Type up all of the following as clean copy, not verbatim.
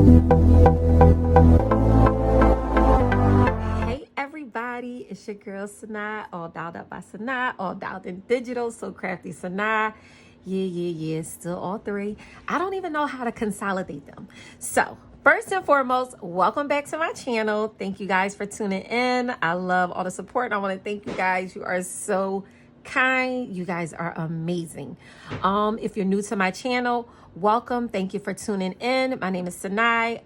Hey everybody, it's your girl Sanaa, all dialed up by Sanaa, all dialed in digital, so crafty Sanaa. Yeah, still all three. I don't even know how to consolidate them. So first and foremost, welcome back to my channel. Thank you guys for tuning in. I love all the support. I want to thank you guys. You are so kind. You guys are amazing. If you're new to my channel, welcome. Thank you for tuning in. My name is Sanaa.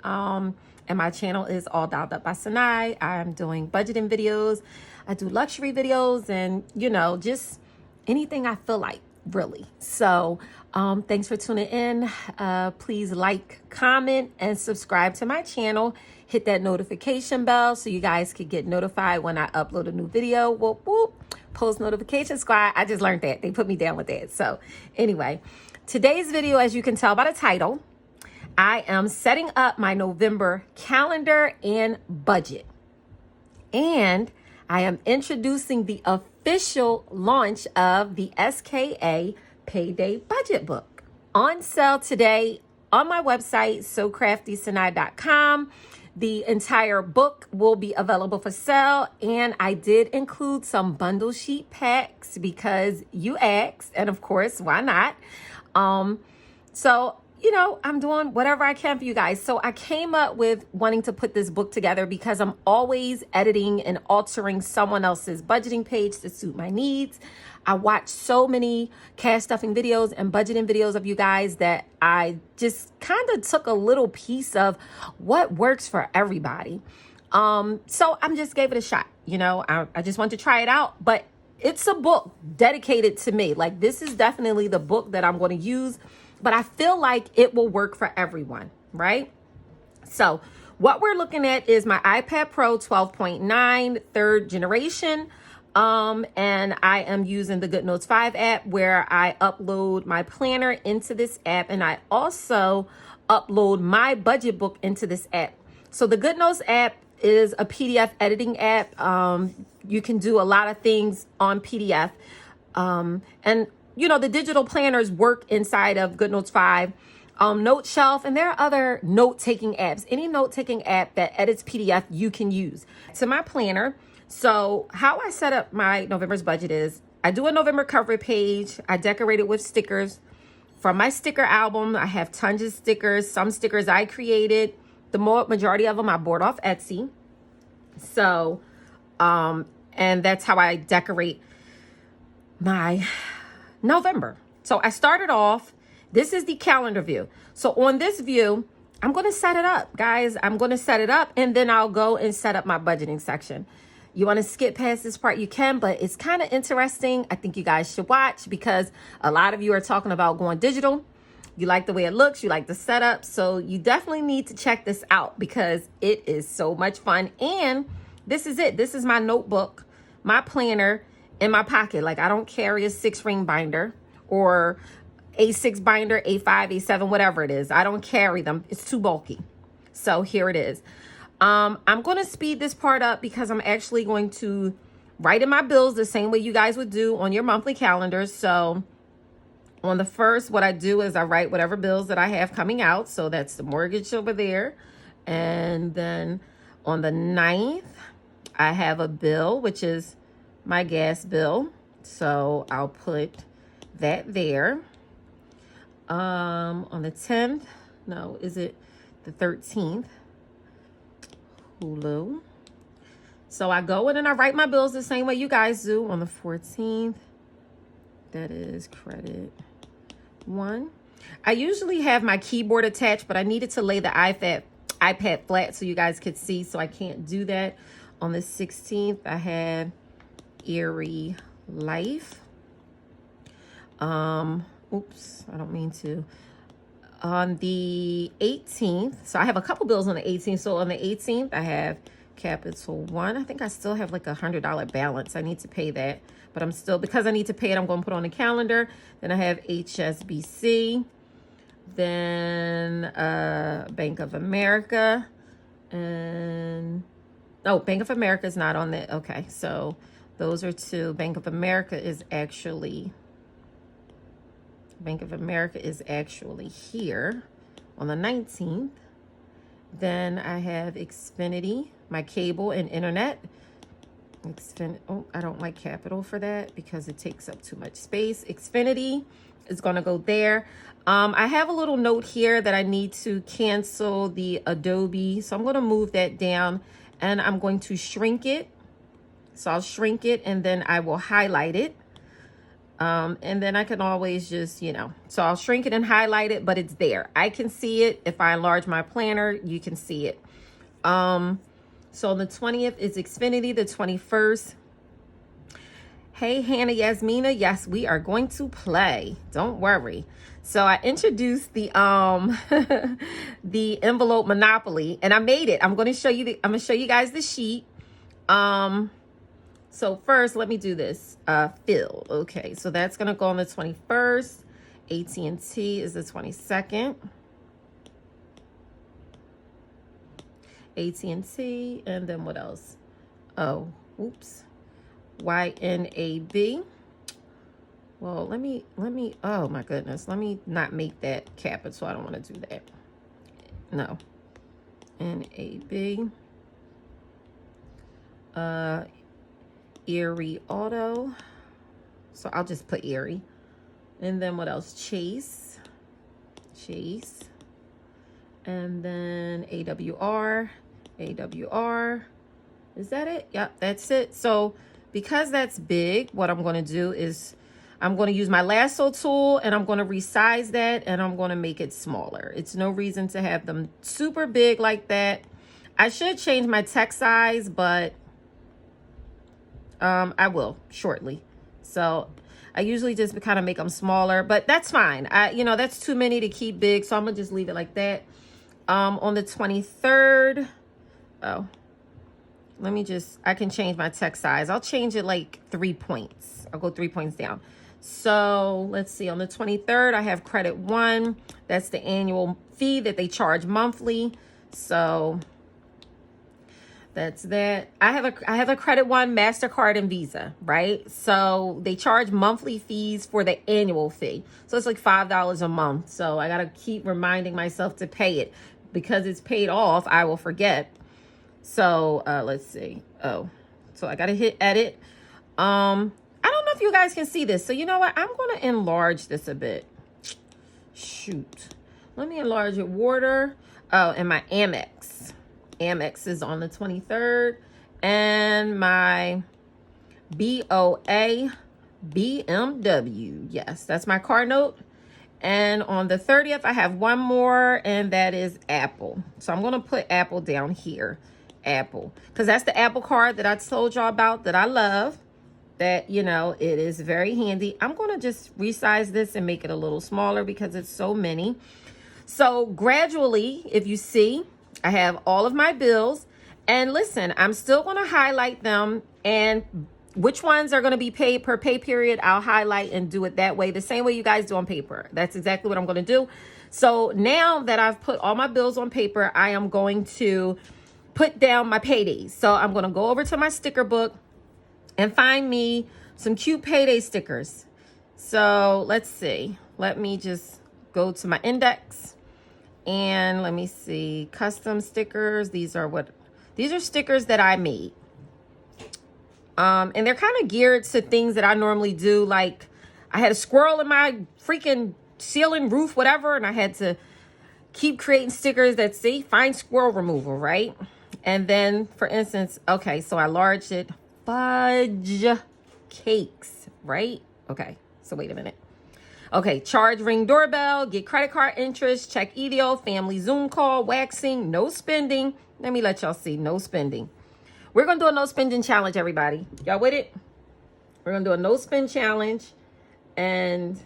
And my channel is all dialed up by Sanaa. I'm doing budgeting videos. I do luxury videos and, just anything I feel like, really. So thanks for tuning in. Please like, comment, and subscribe to my channel. Hit that notification bell so you guys can get notified when I upload a new video. Whoop, whoop. Post notification squad. I just learned that. They put me down with that. So anyway, today's video, as you can tell by the title, I am setting up my November calendar and budget. And I am introducing the official launch of the SKS Payday Budget Book. On sale today on my website, socraftysanaa.com. The entire book will be available for sale. And I did include some bundle sheet packs because you asked. And of course, why not? I'm doing whatever I can for you guys. So I came up with wanting to put this book together because I'm always editing and altering someone else's budgeting page to suit my needs. I watch so many cash stuffing videos and budgeting videos of you guys that I just kind of took a little piece of what works for everybody. So I'm just gave it a shot. I just want to try it out, but it's a book dedicated to me. Like, this is definitely the book that I'm going to use, but I feel like it will work for everyone, right? So what we're looking at is my iPad Pro 12.9 third generation. And I am using the GoodNotes 5 app where I upload my planner into this app. And I also upload my budget book into this app. So the GoodNotes app is a PDF editing app. You can do a lot of things on PDF. The digital planners work inside of GoodNotes 5, Note Shelf, and there are other note-taking apps. Any note-taking app that edits PDF you can use. To my planner, so how I set up my November's budget is I do a November cover page. I decorate it with stickers. From my sticker album, I have tons of stickers. Some stickers I created. The majority of them I bought off Etsy. So, and that's how I decorate my November. So I started off, this is the calendar view. So on this view, I'm going to set it up, guys. I'm going to set it up and then I'll go and set up my budgeting section. You want to skip past this part, you can, but it's kind of interesting. I think you guys should watch because a lot of you are talking about going digital. You like the way it looks, you like the setup. So you definitely need to check this out because it is so much fun. And this is it. This is my notebook, my planner, in my pocket. Like, I don't carry a 6-ring binder or A6 binder, A5, A7, whatever it is. I don't carry them. It's too bulky. So here it is. I'm going to speed this part up because I'm actually going to write in my bills the same way you guys would do on your monthly calendars. So on the first, what I do is I write whatever bills that I have coming out. So that's the mortgage over there. And then on the 9th, I have a bill, which is my gas bill. So I'll put that there. On the 10th, no, is it the 13th? Hulu. So I go in and I write my bills the same way you guys do. On the 14th, that is credit 1. I usually have my keyboard attached, but I needed to lay the iPad flat so you guys could see, so I can't do that. On the 16th, I have Erie Life. Oops, I don't mean to. On the 18th, so I have a couple bills on the 18th. So on the 18th, I have Capital One. I think I still have like $100 balance. I need to pay that, but I'm still, because I need to pay it, I'm going to put on the calendar. Then I have HSBC, then Bank of America, and Bank of America is not on that. Okay, so those are two. Bank of America is actually here on the 19th. Then I have Xfinity, my cable and internet. Oh, I don't like capital for that because it takes up too much space. Xfinity is going to go there. I have a little note here that I need to cancel the Adobe. So I'm going to move that down and I'm going to shrink it. So I'll shrink it and then I will highlight it. And then I can always just, so I'll shrink it and highlight it, but it's there. I can see it. If I enlarge my planner, you can see it. So the 20th is Xfinity, the 21st. Hey, Hannah Yasmina. Yes, we are going to play. Don't worry. So I introduced the the envelope Monopoly and I made it. I'm going to show you guys the sheet. So first, let me do this. Fill. Okay, so that's going to go on the 21st. AT&T is the 22nd. AT&T, and then what else? Oh, oops. YNAB. Well, let me, oh my goodness. Let me not make that capital. I don't want to do that. No. NAB. Erie Auto. So I'll just put Erie. And then what else? Chase. And then AWR. Is that it? Yep, that's it. So because that's big, what I'm going to do is I'm going to use my lasso tool and I'm going to resize that and I'm going to make it smaller. It's no reason to have them super big like that. I should change my text size, but I will shortly. So I usually just kind of make them smaller, but that's fine. That's too many to keep big. So I'm going to just leave it like that. On the 23rd, I can change my text size. I'll change it like 3 points. I'll go 3 points down. So let's see, on the 23rd, I have credit 1. That's the annual fee that they charge monthly. So that's that. I have a credit 1, MasterCard and Visa, right? So they charge monthly fees for the annual fee. So it's like $5 a month. So I got to keep reminding myself to pay it because it's paid off. I will forget. So let's see. Oh, so I got to hit edit. I don't know if you guys can see this. So you know what? I'm going to enlarge this a bit. Shoot. Let me enlarge it. Water. Oh, and my Amex. Amex is on the 23rd. And my BOA BMW. Yes, that's my car note. And on the 30th, I have one more, and that is Apple. So I'm going to put Apple down here. Apple. Because that's the Apple card that I told y'all about that I love. That, it is very handy. I'm going to just resize this and make it a little smaller because it's so many. So gradually, if you see, I have all of my bills. And listen, I'm still going to highlight them. And which ones are going to be paid per pay period, I'll highlight and do it that way. The same way you guys do on paper. That's exactly what I'm going to do. So now that I've put all my bills on paper, I am going to put down my paydays. So I'm going to go over to my sticker book and find me some cute payday stickers. So let's see. Let me just go to my index and let me see. Custom stickers. These are stickers that I made. And they're kind of geared to things that I normally do. Like I had a squirrel in my freaking ceiling, roof, whatever. And I had to keep creating stickers that say find squirrel removal, right? And then for instance, okay, so I enlarged it. Fudge cakes, right? Okay, so wait a minute. Okay, charge ring doorbell, get credit card interest, check EDO, family Zoom call, waxing, no spending. Let me let y'all see, no spending. We're going to do a no spending challenge, everybody. Y'all with it? We're going to do a no spend challenge. And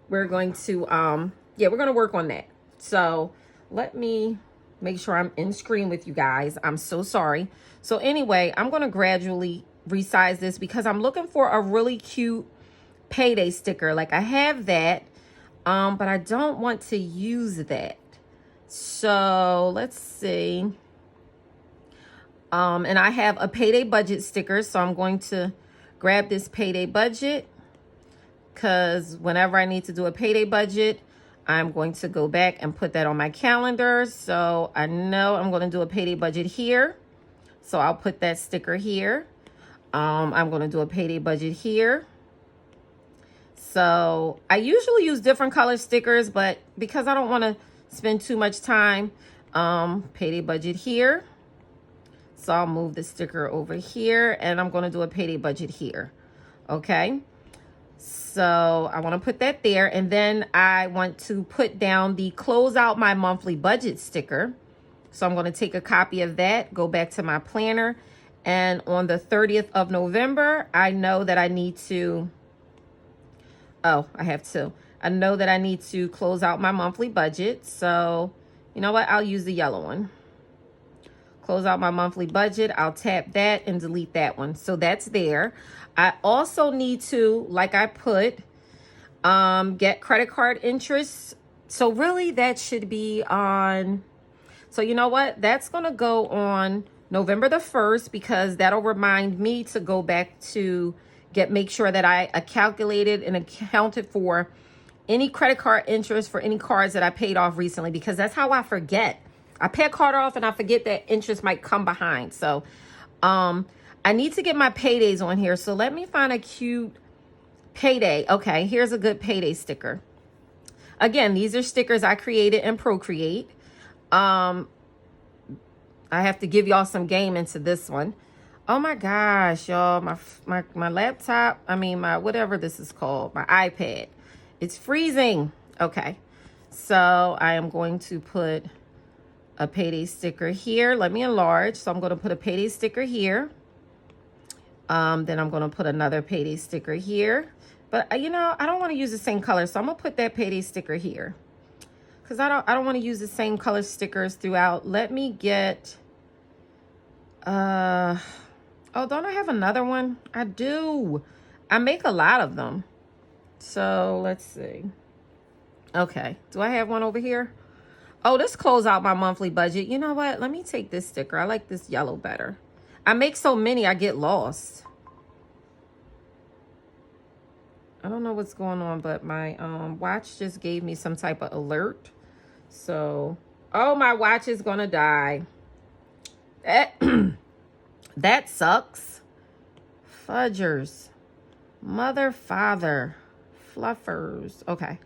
we're going to, we're going to work on that. So let me make sure I'm in screen with you guys. I'm so sorry. So anyway, I'm going to gradually resize this because I'm looking for a really cute payday sticker. Like I have that, but I don't want to use that. So let's see. And I have a payday budget sticker. So I'm going to grab this payday budget because whenever I need to do a payday budget, I'm going to go back and put that on my calendar. So I know I'm going to do a payday budget here. So I'll put that sticker here. I'm going to do a payday budget here. So I usually use different color stickers, but because I don't want to spend too much time, payday budget here. So I'll move the sticker over here, and I'm going to do a payday budget here. Okay. So I want to put that there, and then I want to put down the close out my monthly budget sticker. So I'm going to take a copy of that, go back to my planner, and on the 30th of November, I know that I need to, I know that I need to close out my monthly budget. So you know what? I'll use the yellow one. Close out my monthly budget. I'll tap that and delete that one. So that's there. I also need to, like I put, get credit card interest. So really that should be on, so you know what? That's going to go on November the 1st, because that'll remind me to go back to make sure that I calculated and accounted for any credit card interest for any cards that I paid off recently, because that's how I forget. I pay a card off and I forget that interest might come behind. So I need to get my paydays on here. So let me find a cute payday. Okay, here's a good payday sticker. Again, these are stickers I created in Procreate. I have to give y'all some game into this one. Oh my gosh, y'all, my laptop, my whatever this is called, my iPad, it's freezing. Okay, so I am going to put a payday sticker here. Let me enlarge. So I'm going to put a payday sticker here. Then I'm going to put another payday sticker here. But you know, I don't want to use the same color, so I'm going to put that payday sticker here, because I don't want to use the same color stickers throughout. Let me get oh, don't I have another one? I do. I make a lot of them. So let's see. Okay, do I have one over here? Oh, this close out my monthly budget. You know what? Let me take this sticker. I like this yellow better. I make so many, I get lost. I don't know what's going on, but my watch just gave me some type of alert. So, oh, my watch is going to die. That sucks. Fudgers. Mother, father. Fluffers. Okay.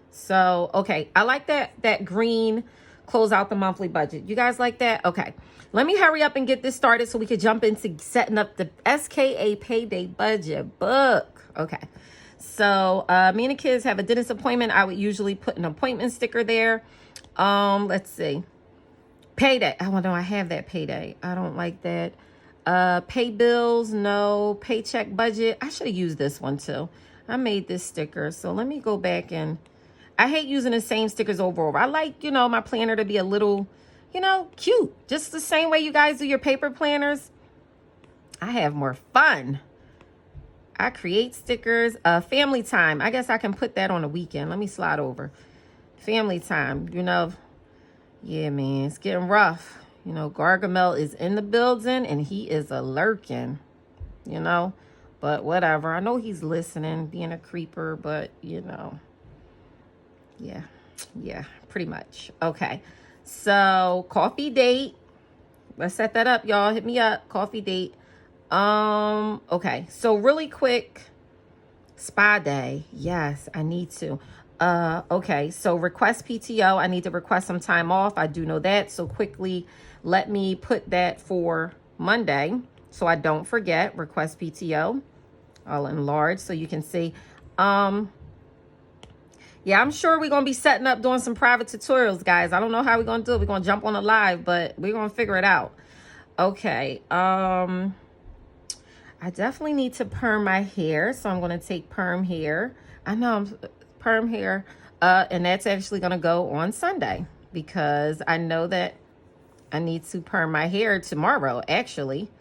So, okay, I like that green close out the monthly budget. You guys like that? Okay, let me hurry up and get this started so we can jump into setting up the SKS Payday Budget Book. Okay, so me and the kids have a dentist appointment. I would usually put an appointment sticker there. Let's see. Payday. Oh, no, I have that payday. I don't like that. Pay bills, no. Paycheck budget. I should have used this one too. I made this sticker, so let me go back and I hate using the same stickers over. I like, my planner to be a little, cute. Just the same way you guys do your paper planners. I have more fun. I create stickers. Family time. I guess I can put that on a weekend. Let me slide over. Family time. Yeah, man, it's getting rough. Gargamel is in the building and he is a lurking, But whatever. I know he's listening, being a creeper, but, Yeah, pretty much. Okay, so coffee date. Let's set that up, y'all. Hit me up. Coffee date. Okay, so really quick, spa day. Yes, I need to. Okay, so request PTO. I need to request some time off. I do know that. So quickly, let me put that for Monday so I don't forget. Request PTO. I'll enlarge so you can see. Yeah, I'm sure we're going to be setting up doing some private tutorials, guys. I don't know how we're going to do it. We're going to jump on a live, but we're going to figure it out. Okay. I definitely need to perm my hair. So I'm going to take perm hair. I know I'm perm hair. And that's actually going to go on Sunday because I know that I need to perm my hair tomorrow, actually.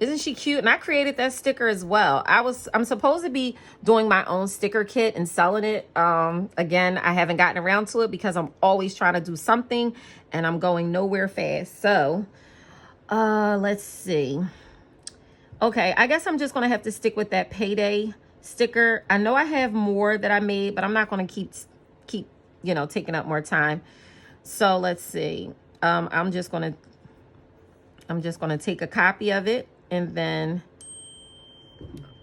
Isn't she cute? And I created that sticker as well. I'm supposed to be doing my own sticker kit and selling it. Again, I haven't gotten around to it because I'm always trying to do something and I'm going nowhere fast. So, let's see. Okay, I guess I'm just going to have to stick with that payday sticker. I know I have more that I made, but I'm not going to keep you know, taking up more time. So let's see. I'm just gonna take a copy of it, and then,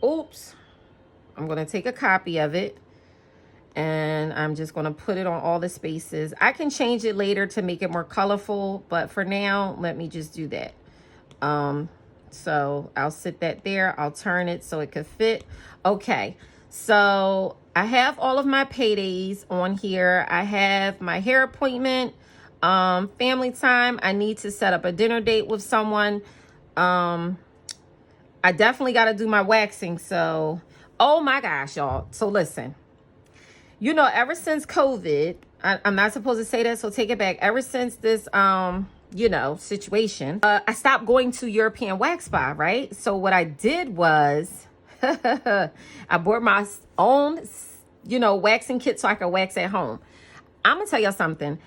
oops, I'm gonna take a copy of it, and I'm just gonna put it on all the spaces. I can change it later to make it more colorful, but for now, let me just do that. So I'll sit that there. I'll turn it so it could fit. Okay, so I have all of my paydays on here. I have my hair appointment, family time. I need to set up a dinner date with someone. I definitely got to do my waxing. So, oh my gosh, y'all. So listen, you know, ever since COVID, I'm not supposed to say that, so take it back. Ever since this, you know, situation, I stopped going to European wax spa, right? So what I did was I bought my own, you know, waxing kit so I could wax at home. I'm gonna tell y'all something.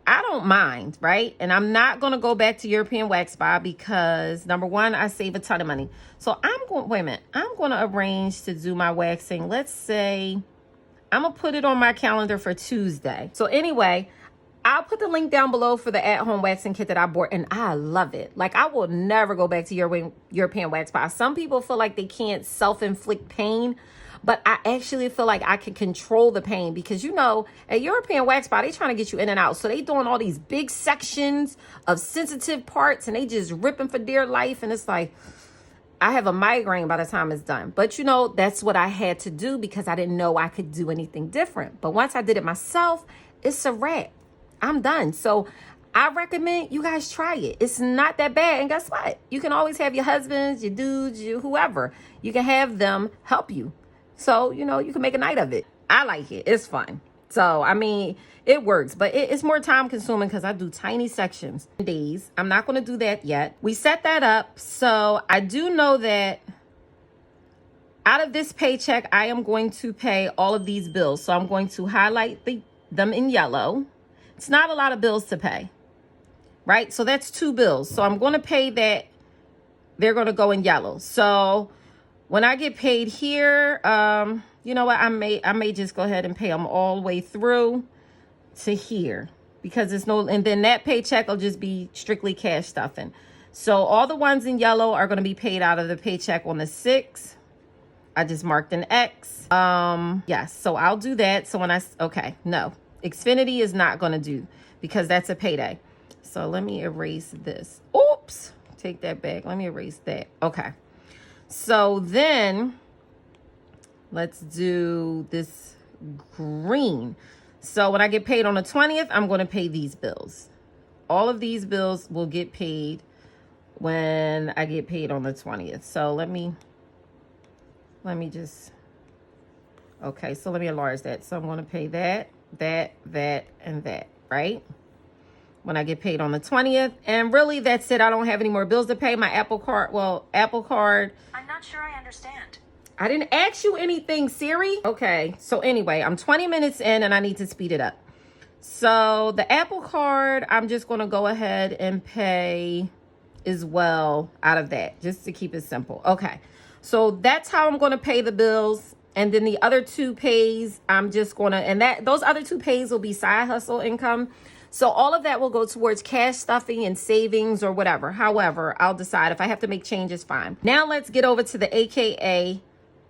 I don't mind, right? And I'm not gonna go back to European wax spa because number one, I save a ton of money. So I'm going, wait a minute, I'm gonna arrange to do my waxing. Let's say I'm gonna put it on my calendar for Tuesday. So anyway, I'll put the link down below for the at-home waxing kit that I bought, and I love it. Like, I will never go back to European wax spa. Some people feel like they can't self-inflict pain, but I actually feel like I can control the pain because, you know, at European wax spa, they trying to get you in and out. So they doing all these big sections of sensitive parts, and they just ripping for dear life. And it's like, I have a migraine by the time it's done. But, you know, that's what I had to do because I didn't know I could do anything different. But once I did it myself, it's a wrap. I'm done. So I recommend you guys try it. It's not that bad. And guess what? You can always have your husbands, your dudes, your whoever. You can have them help you. So, you know, you can make a night of it. I like it. It's fun. So, I mean, it works, but it's more time consuming because I do tiny sections. Days. I'm not going to do that yet. We set that up. So I do know that out of this paycheck, I am going to pay all of these bills. So I'm going to highlight them in yellow. It's not a lot of bills to pay, right? So that's 2 bills. So I'm going to pay that. They're going to go in yellow. So when I get paid here, you know what? I may just go ahead and pay them all the way through to here because it's no, and then that paycheck will just be strictly cash stuffing. So all the ones in yellow are going to be paid out of the paycheck on the 6th. I just marked an X. Yes. So I'll do that. So when okay, no. Xfinity is not going to do because that's a payday. So let me erase this. Oops. Take that back. Let me erase that. Okay. So then let's do this green. So when I get paid on the 20th, I'm going to pay these bills. All of these bills will get paid when I get paid on the 20th. So let me just, okay. So let me enlarge that. So I'm going to pay that, and that, right? When I get paid on the 20th. And really, that's it. I don't have any more bills to pay. My Apple Card, Apple Card. I'm not sure I understand. I didn't ask you anything, Siri. Okay, so anyway, I'm 20 minutes in and I need to speed it up. So the Apple Card, I'm just going to go ahead and pay as well out of that, just to keep it simple. Okay, so that's how I'm going to pay the bills. And then the other 2 pays, I'm just going to, and those other 2 pays will be side hustle income. So all of that will go towards cash stuffing and savings or whatever. However, I'll decide if I have to make changes, fine. Now let's get over to the AKA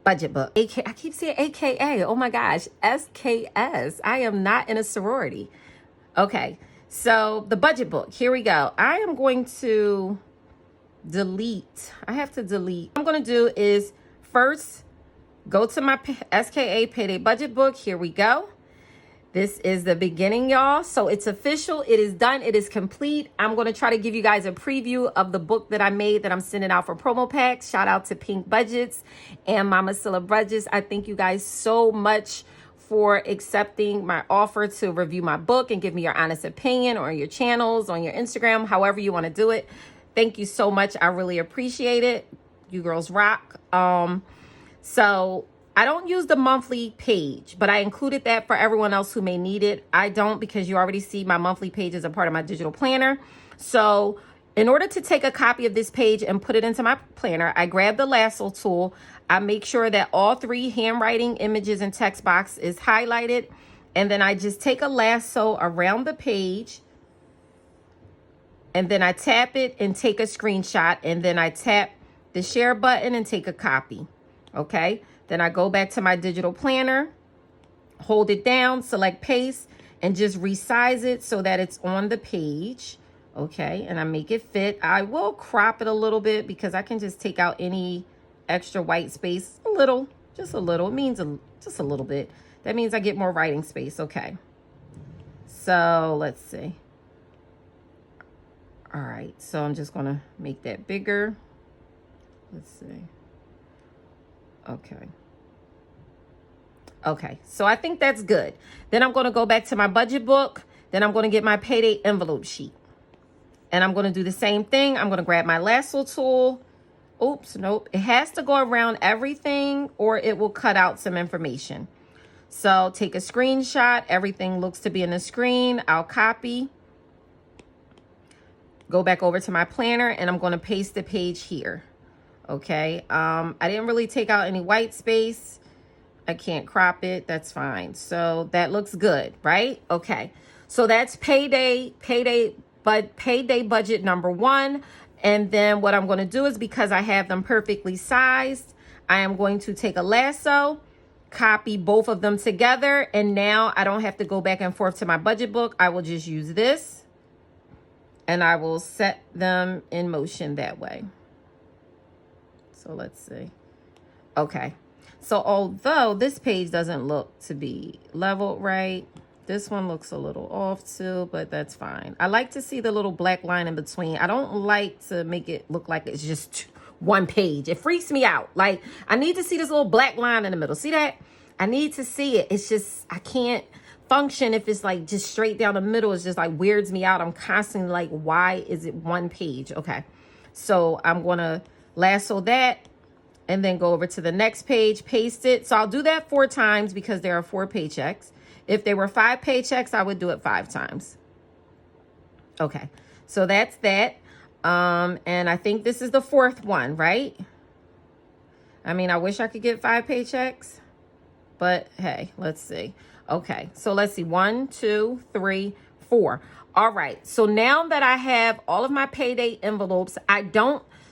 budget book. I keep saying AKA. Oh my gosh. SKS. I am not in a sorority. Okay. So the budget book. Here we go. I am going to delete. I have to delete. What I'm going to do is first go to my SKA Payday Budget Book. Here we go. This is the beginning, y'all. So it's official. It is done. It is complete. I'm going to try to give you guys a preview of the book that I made that I'm sending out for promo packs. Shout out to Pink Budgets and Mama Silla Budgets. I thank you guys so much for accepting my offer to review my book and give me your honest opinion on your channels, on your Instagram, however you want to do it. Thank you so much. I really appreciate it. You girls rock. So I don't use the monthly page, but I included that for everyone else who may need it. I don't because you already see my monthly page as a part of my digital planner. So in order to take a copy of this page and put it into my planner, I grab the lasso tool. I make sure that all 3 handwriting, images, and text box is highlighted. And then I just take a lasso around the page, and then I tap it and take a screenshot, and then I tap the share button and take a copy. Okay, then I go back to my digital planner, hold it down, select paste, and just resize it so that it's on the page. Okay, and I make it fit. I will crop it a little bit because I can just take out any extra white space, a little, just a little. It means just a little bit. That means I get more writing space. Okay, so let's see. All right, so I'm just gonna make that bigger. Let's see. Okay, so I think that's good. Then I'm gonna go back to my budget book. Then I'm gonna get my payday envelope sheet. And I'm gonna do the same thing. I'm gonna grab my lasso tool. Oops, nope. It has to go around everything or it will cut out some information. So take a screenshot. Everything looks to be in the screen. I'll copy. Go back over to my planner and I'm gonna paste the page here. Okay, I didn't really take out any white space. I can't crop it, that's fine. So that looks good, right? Okay, so that's payday budget number 1. And then what I'm gonna do is, because I have them perfectly sized, I am going to take a lasso, copy both of them together, and now I don't have to go back and forth to my budget book. I will just use this and I will set them in motion that way. So let's see. Okay. So although this page doesn't look to be leveled right, this one looks a little off too, but that's fine. I like to see the little black line in between. I don't like to make it look like it's just one page. It freaks me out. Like, I need to see this little black line in the middle. See that? I need to see it. It's just, I can't function if it's like just straight down the middle. It's just like weirds me out. I'm constantly like, why is it one page? Okay. So I'm going to lasso that and then go over to the next page, paste it. So I'll do that 4 times because there are 4 paychecks. If there were 5 paychecks, I would do it 5 times. Okay, so that's that. And I think this is the 4th one, right? I mean, I wish I could get 5 paychecks, but hey, let's see. Okay, so let's see, 1, 2, 3, 4. All right, so now that I have all of my payday envelopes,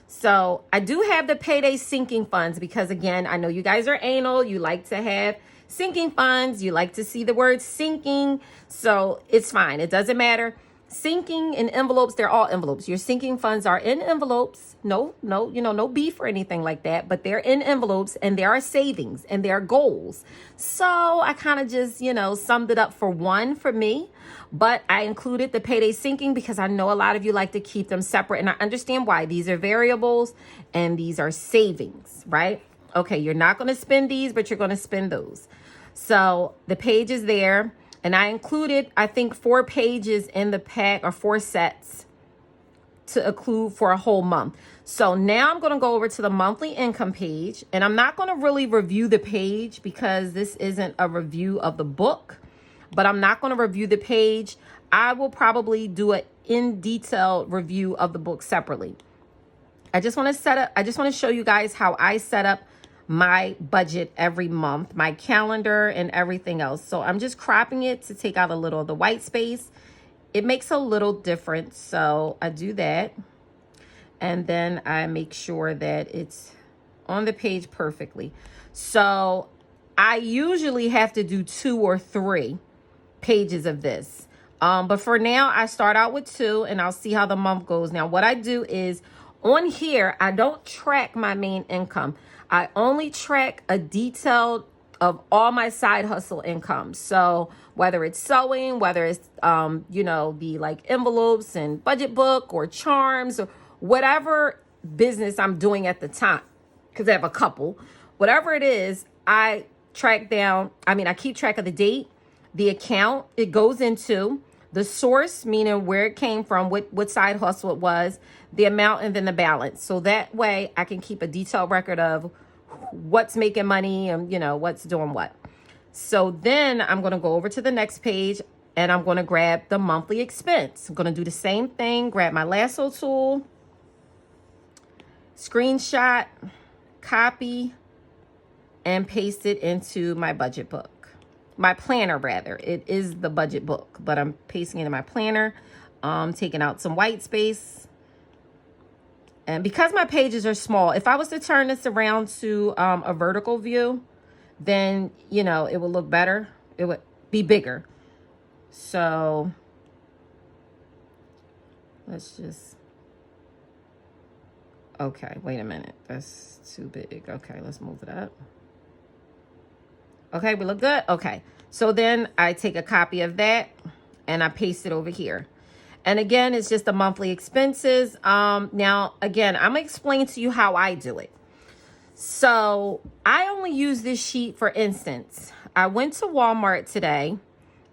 so I do have the payday sinking funds because, again, I know you guys are anal. You like to have sinking funds. You like to see the word sinking. So it's fine. It doesn't matter. Sinking and envelopes, they're all envelopes. Your sinking funds are in envelopes. No beef or anything like that, but they're in envelopes and there are savings and there are goals. So I kind of just, summed it up for 1 for me, but I included the payday sinking because I know a lot of you like to keep them separate, and I understand why. These are variables and these are savings, right? Okay, you're not going to spend these, but you're going to spend those. So the page is there. And I included, I think, 4 pages in the pack, or 4 sets to include for a whole month. So now I'm going to go over to the monthly income page, and I'm not going to really review the page because this isn't a review of the book, but I'm not going to review the page. I will probably do an in detailed review of the book separately. I just want to show you guys how I set up my budget every month, my calendar and everything else. So I'm just cropping it to take out a little of the white space. It makes a little difference. So I do that. And then I make sure that it's on the page perfectly. So I usually have to do 2 or 3 pages of this. But for now, I start out with 2 and I'll see how the month goes. Now, what I do is on here, I don't track my main income. I only track a detail of all my side hustle income. So whether it's sewing, whether it's, the like envelopes and budget book or charms or whatever business I'm doing at the time, because I have a couple, whatever it is, I keep track of the date, the account it goes into, the source, meaning where it came from, what side hustle it was, the amount, and then the balance. So that way I can keep a detailed record of what's making money and, what's doing what. So then I'm going to go over to the next page and I'm going to grab the monthly expense. I'm going to do the same thing, grab my lasso tool, screenshot, copy, and paste it into my budget book. my planner rather. It is the budget book, but I'm pasting it in my planner. Taking out some white space. And because my pages are small, if I was to turn this around to a vertical view, then, you know, it would look better. It would be bigger. So let's just, okay, wait a minute. That's too big. Okay, let's move it up. Okay, we look good. Okay, so then I take a copy of that and I paste it over here. And again, it's just the monthly expenses. Now, again, I'm going to explain to you how I do it. So I only use this sheet, for instance. I went to Walmart today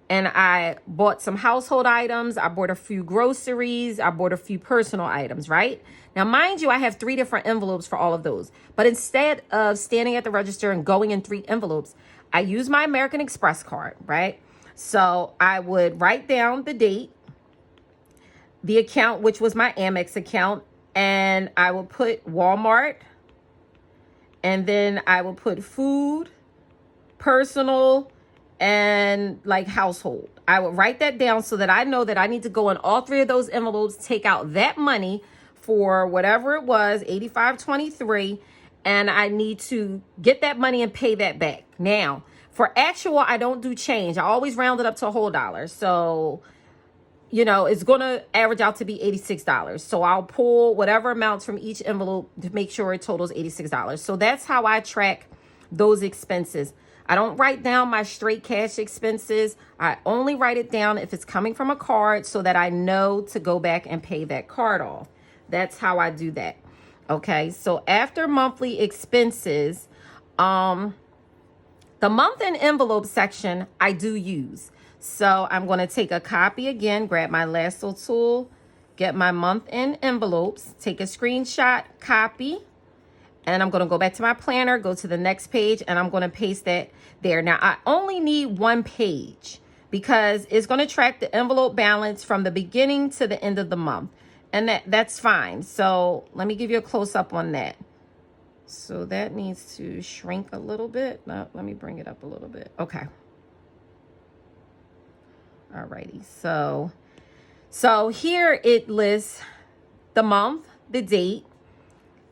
and I bought some household items. I bought a few groceries. I bought a few personal items, right? Now, mind you, I have 3 different envelopes for all of those. But instead of standing at the register and going in 3 envelopes, I use my American Express card, right? So I would write down the date, the account, which was my Amex account, and I will put Walmart, and then I will put food, personal, and like household. I would write that down so that I know that I need to go in all 3 of those envelopes, take out that money for whatever it was, $85.23, and I need to get that money and pay that back. Now, for actual, I don't do change. I always round it up to a whole dollar. So, you know, it's going to average out to be $86. So I'll pull whatever amounts from each envelope to make sure it totals $86. So that's how I track those expenses. I don't write down my straight cash expenses. I only write it down if it's coming from a card so that I know to go back and pay that card off. That's how I do that. Okay, so after monthly expenses, the month-end envelope section I do use. So I'm going to take a copy again, grab my lasso tool, get my month-end envelopes, take a screenshot, copy, and I'm going to go back to my planner, go to the next page, and I'm going to paste that there. Now, I only need 1 page because it's going to track the envelope balance from the beginning to the end of the month. And that's fine. So let me give you a close-up on that. So that needs to shrink a little bit. No, let me bring it up a little bit. Okay. Alrighty. So here it lists the month, the date.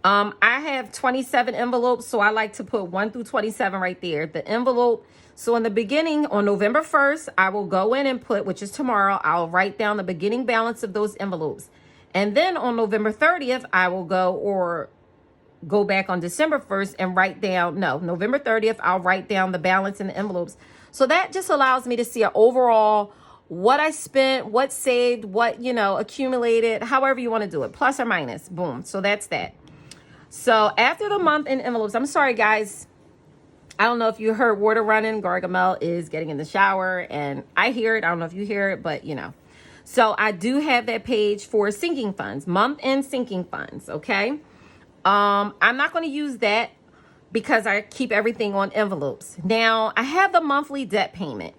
I have 27 envelopes, so I like to put 1 through 27 right there. The envelope. So in the beginning, on November 1st, I will go in and put, which is tomorrow, I'll write down the beginning balance of those envelopes. And then on November 30th, I will go back on December 1st and write down, November 30th, I'll write down the balance in the envelopes. So that just allows me to see an overall what I spent, what saved, what, accumulated, however you want to do it, plus or minus, boom. So that's that. So after the month in envelopes, I'm sorry, guys. I don't know if you heard water running. Gargamel is getting in the shower and I hear it. I don't know if you hear it, but So I do have that page for sinking funds, month-end sinking funds, okay? I'm not going to use that because I keep everything on envelopes. Now, I have the monthly debt payment.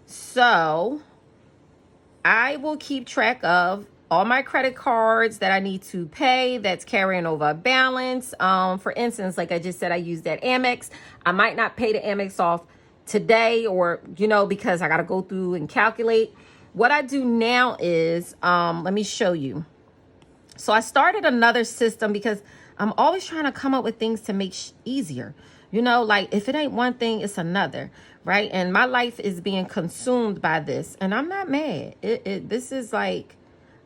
So I will keep track of all my credit cards that I need to pay that's carrying over a balance. For instance, like I just said, I use that Amex. I might not pay the Amex off today or, because I got to go through and calculate. What I do now is, let me show you. So I started another system because I'm always trying to come up with things to make easier. Like if it ain't one thing, it's another, right? And my life is being consumed by this and I'm not mad. This is like,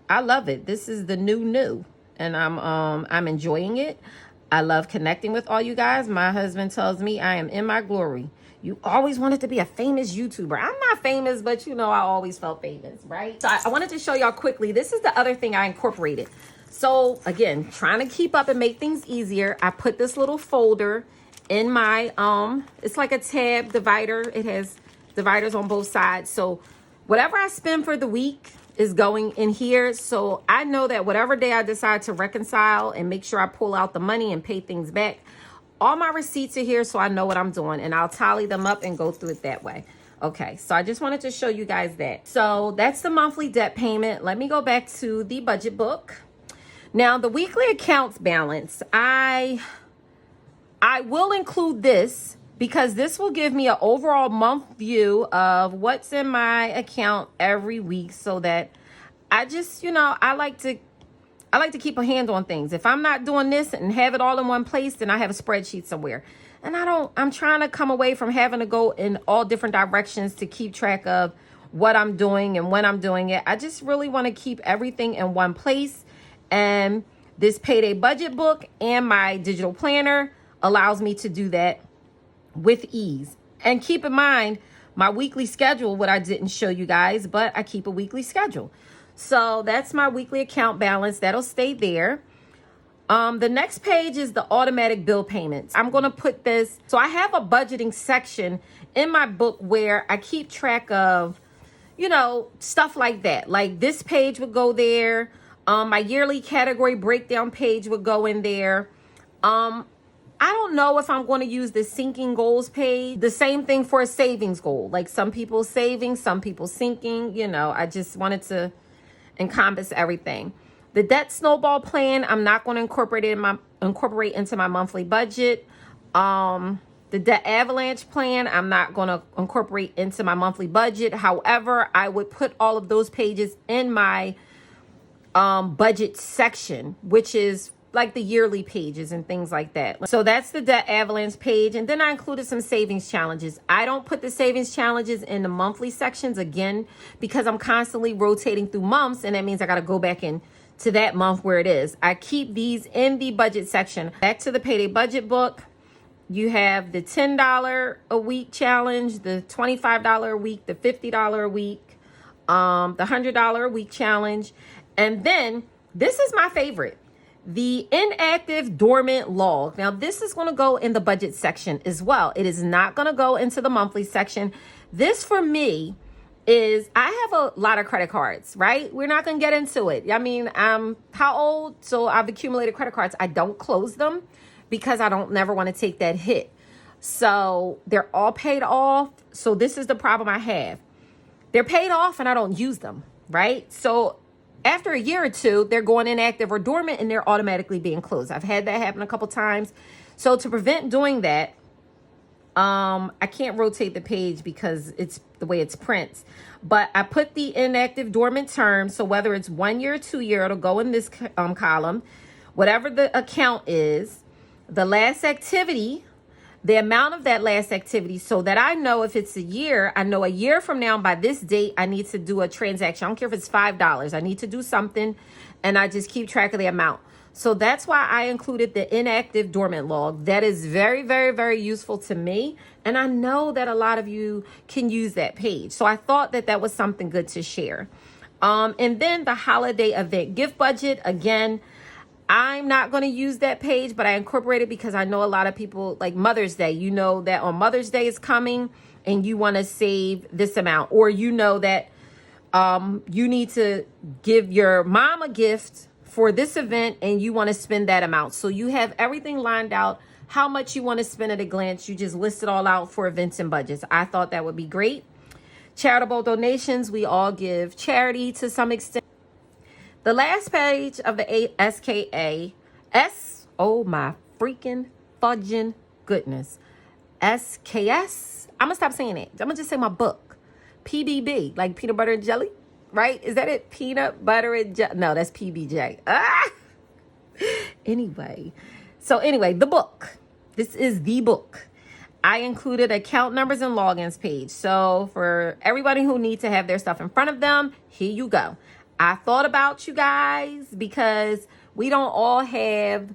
I love it. This is the new, and I'm enjoying it. I love connecting with all you guys. My husband tells me I am in my glory. You always wanted to be a famous YouTuber. I'm not famous, but I always felt famous, right? So I wanted to show y'all quickly. This is the other thing I incorporated. So again, trying to keep up and make things easier, I put this little folder in my, it's like a tab divider. It has dividers on both sides. So whatever I spend for the week is going in here. So I know that whatever day I decide to reconcile and make sure I pull out the money and pay things back, all my receipts are here so I know what I'm doing and I'll tally them up and go through it that way. Okay, so I just wanted to show you guys that. So that's the monthly debt payment. Let me go back to the budget book. Now the weekly accounts balance, I will include this because this will give me an overall month view of what's in my account every week, so that I just, I like to keep a hand on things. If I'm not doing this and have it all in one place, then I have a spreadsheet somewhere. And I'm trying to come away from having to go in all different directions to keep track of what I'm doing and when I'm doing it. I just really want to keep everything in one place. And this payday budget book and my digital planner allows me to do that with ease. And keep in mind, my weekly schedule, what I didn't show you guys, but I keep a weekly schedule. So that's my weekly account balance. That'll stay there. The next page is the automatic bill payments. I'm going to put this. So I have a budgeting section in my book where I keep track of, stuff like that. Like this page would go there. My yearly category breakdown page would go in there. I don't know if I'm going to use the sinking goals page. The same thing for a savings goal. Like some people saving, some people sinking. I just wanted to encompass everything. The debt snowball plan, I'm not going to incorporate into my monthly budget. The debt avalanche plan, I'm not going to incorporate into my monthly budget. However, I would put all of those pages in my budget section, which is like the yearly pages and things like that. So that's the debt avalanche page. And then I included some savings challenges. I don't put the savings challenges in the monthly sections again, because I'm constantly rotating through months. And that means I got to go back in to that month where it is. I keep these in the budget section. Back to the payday budget book. You have the $10 a week challenge, the $25 a week, the $50 a week, the $100 a week challenge. And then this is my favorite, the inactive dormant log. Now, this is going to go in the budget section as well. It is not going to go into the monthly section. This for me is, I have a lot of credit cards, right? We're not going to get into it. I mean, I'm how old? So I've accumulated credit cards. I don't close them because I don't never want to take that hit. So they're all paid off. So this is the problem I have. They're paid off and I don't use them, right? So after a year or two, they're going inactive or dormant and they're automatically being closed. I've had that happen a couple times. So to prevent doing that, I can't rotate the page because it's the way it's prints. But I put the inactive dormant term. So whether it's 1 year or 2 year, it'll go in this column. Whatever the account is, the last activity, the amount of that last activity, so that I know if it's a year, I know a year from now by this date, I need to do a transaction. I don't care if it's $5. I need to do something, and I just keep track of the amount. So that's why I included the inactive dormant log. That is very, very, very useful to me. And I know that a lot of you can use that page. So I thought that that was something good to share. And then the holiday event gift budget, again, I'm not going to use that page, but I incorporate it because I know a lot of people, like Mother's Day, you know that on Mother's Day is coming and you want to save this amount, or you know that you need to give your mom a gift for this event and you want to spend that amount. So you have everything lined out, how much you want to spend at a glance. You just list it all out for events and budgets. I thought that would be great. Charitable donations, we all give charity to some extent. The last page of the SKS, oh my freaking fudging goodness. SKS, I'm going to stop saying it. I'm going to just say my book. PBB, like peanut butter and jelly, right? Is that it? Peanut butter and jelly? No, that's PBJ. Anyway, the book. This is the book. I included account numbers and logins page. So for everybody who needs to have their stuff in front of them, here you go. I thought about you guys because we don't all have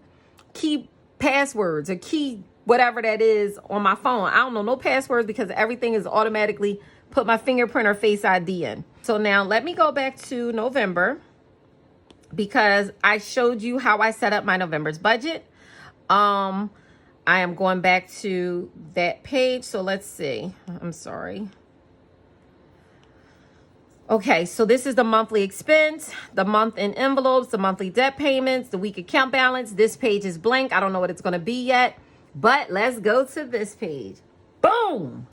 key passwords or key whatever that is on my phone. I don't know no passwords because everything is automatically put my fingerprint or face ID in. So now let me go back to November because I showed you how I set up my November's budget. I am going back to that page. So let's see. I'm sorry. Okay, so this is the monthly expense, the month in envelopes, the monthly debt payments, the week account balance. This page is blank. I don't know what it's going to be yet, but let's go to this page. Boom!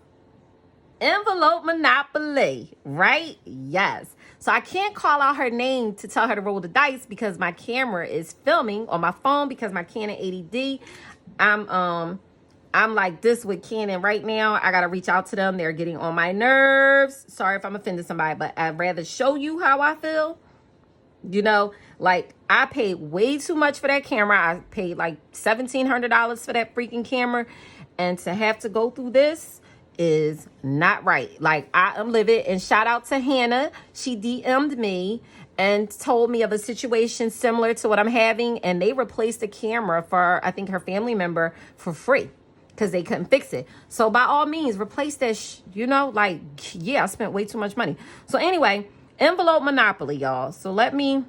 Envelope Monopoly, right? Yes. So I can't call out her name to tell her to roll the dice because my camera is filming on my phone because my Canon 80D. I'm I'm like this with Canon right now. I got to reach out to them. They're getting on my nerves. Sorry if I'm offending somebody, but I'd rather show you how I feel. You know, like I paid way too much for that camera. I paid like $1,700 for that freaking camera. And to have to go through this is not right. Like I am livid. And shout out to Hannah. She DM'd me and told me of a situation similar to what I'm having. And they replaced the camera for, I think, her family member for free because they couldn't fix it. So by all means, replace that, you know, like, yeah, I spent way too much money. So anyway, envelope monopoly, y'all. So let me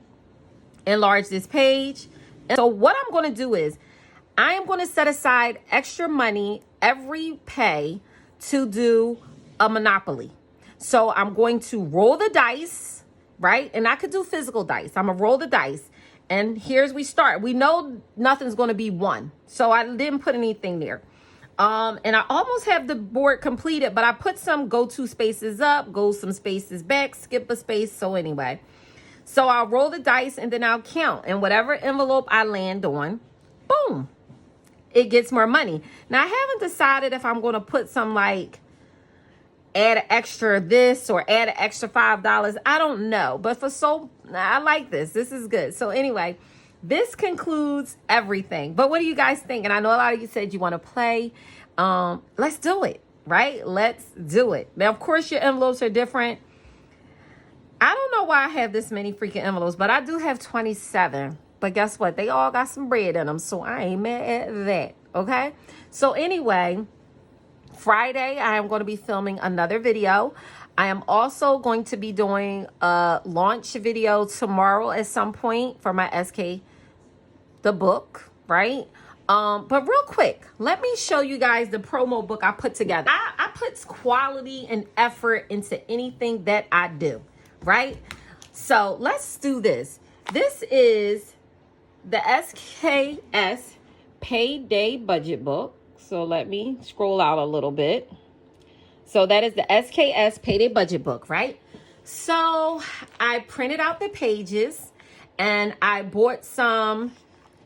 enlarge this page. And so what I'm going to do is I am going to set aside extra money every pay to do a monopoly. So I'm going to roll the dice, right? And I could do physical dice. I'm going to roll the dice. And here's we start. We know nothing's going to be one. So I didn't put anything there. And I almost have the board completed, but I put some go-to spaces up, go some spaces back, skip a space. So anyway, so I'll roll the dice and then I'll count. And whatever envelope I land on, boom, it gets more money. Now, I haven't decided if I'm going to put some like add an extra this or add an extra $5. I don't know. But I like this. This is good. So anyway, this concludes everything. But what do you guys think? And I know a lot of you said you want to play. Let's do it, right? Let's do it. Now, of course, your envelopes are different. I don't know why I have this many freaking envelopes, but I do have 27. But guess what? They all got some bread in them, so I ain't mad at that, okay? So anyway, Friday, I am going to be filming another video. I am also going to be doing a launch video tomorrow at some point for my the book, right? But real quick, let me show you guys the promo book I put together. I put quality and effort into anything that I do, right? So let's do this. This is the SKS Payday Budget Book. So let me scroll out a little bit. So that is the SKS Payday Budget Book, right? So I printed out the pages and I bought some.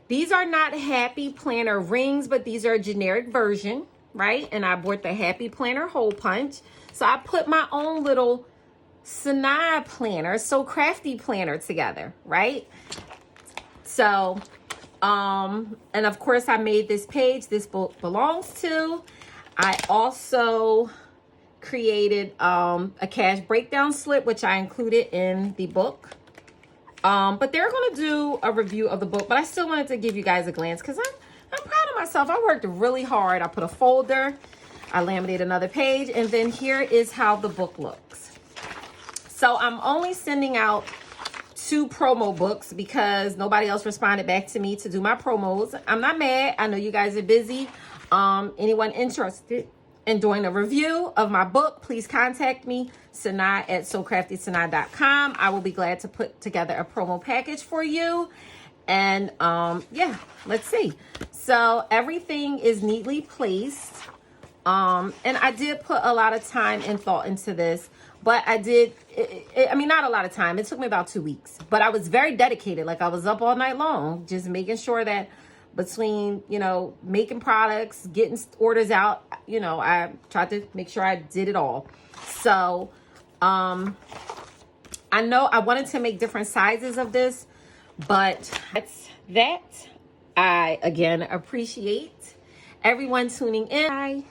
These are not Happy Planner rings, but these are a generic version, right? And I bought the Happy Planner hole punch. So I put my own little Sanaa planner, So Crafty planner together, right? So, and of course I made this page this book belongs to. I also created a cash breakdown slip, which I included in the book. But they're going to do a review of the book, but I still wanted to give you guys a glance because I'm proud of myself. I worked really hard. I put a folder, I laminated another page, and then here is how the book looks. So I'm only sending out 2 promo books because nobody else responded back to me to do my promos. I'm not mad. I know you guys are busy. Anyone interested in doing a review of my book, please contact me, Sanaa at SoCraftySanaa.com. I will be glad to put together a promo package for you. And yeah, let's see. So everything is neatly placed. And I did put a lot of time and thought into this, but I did, I mean, not a lot of time. It took me about 2 weeks, but I was very dedicated. Like I was up all night long, just making sure that between, you know, making products, getting orders out, you know, I tried to make sure I did it all. So, I know I wanted to make different sizes of this, but that's that. I, again, appreciate everyone tuning in. Bye.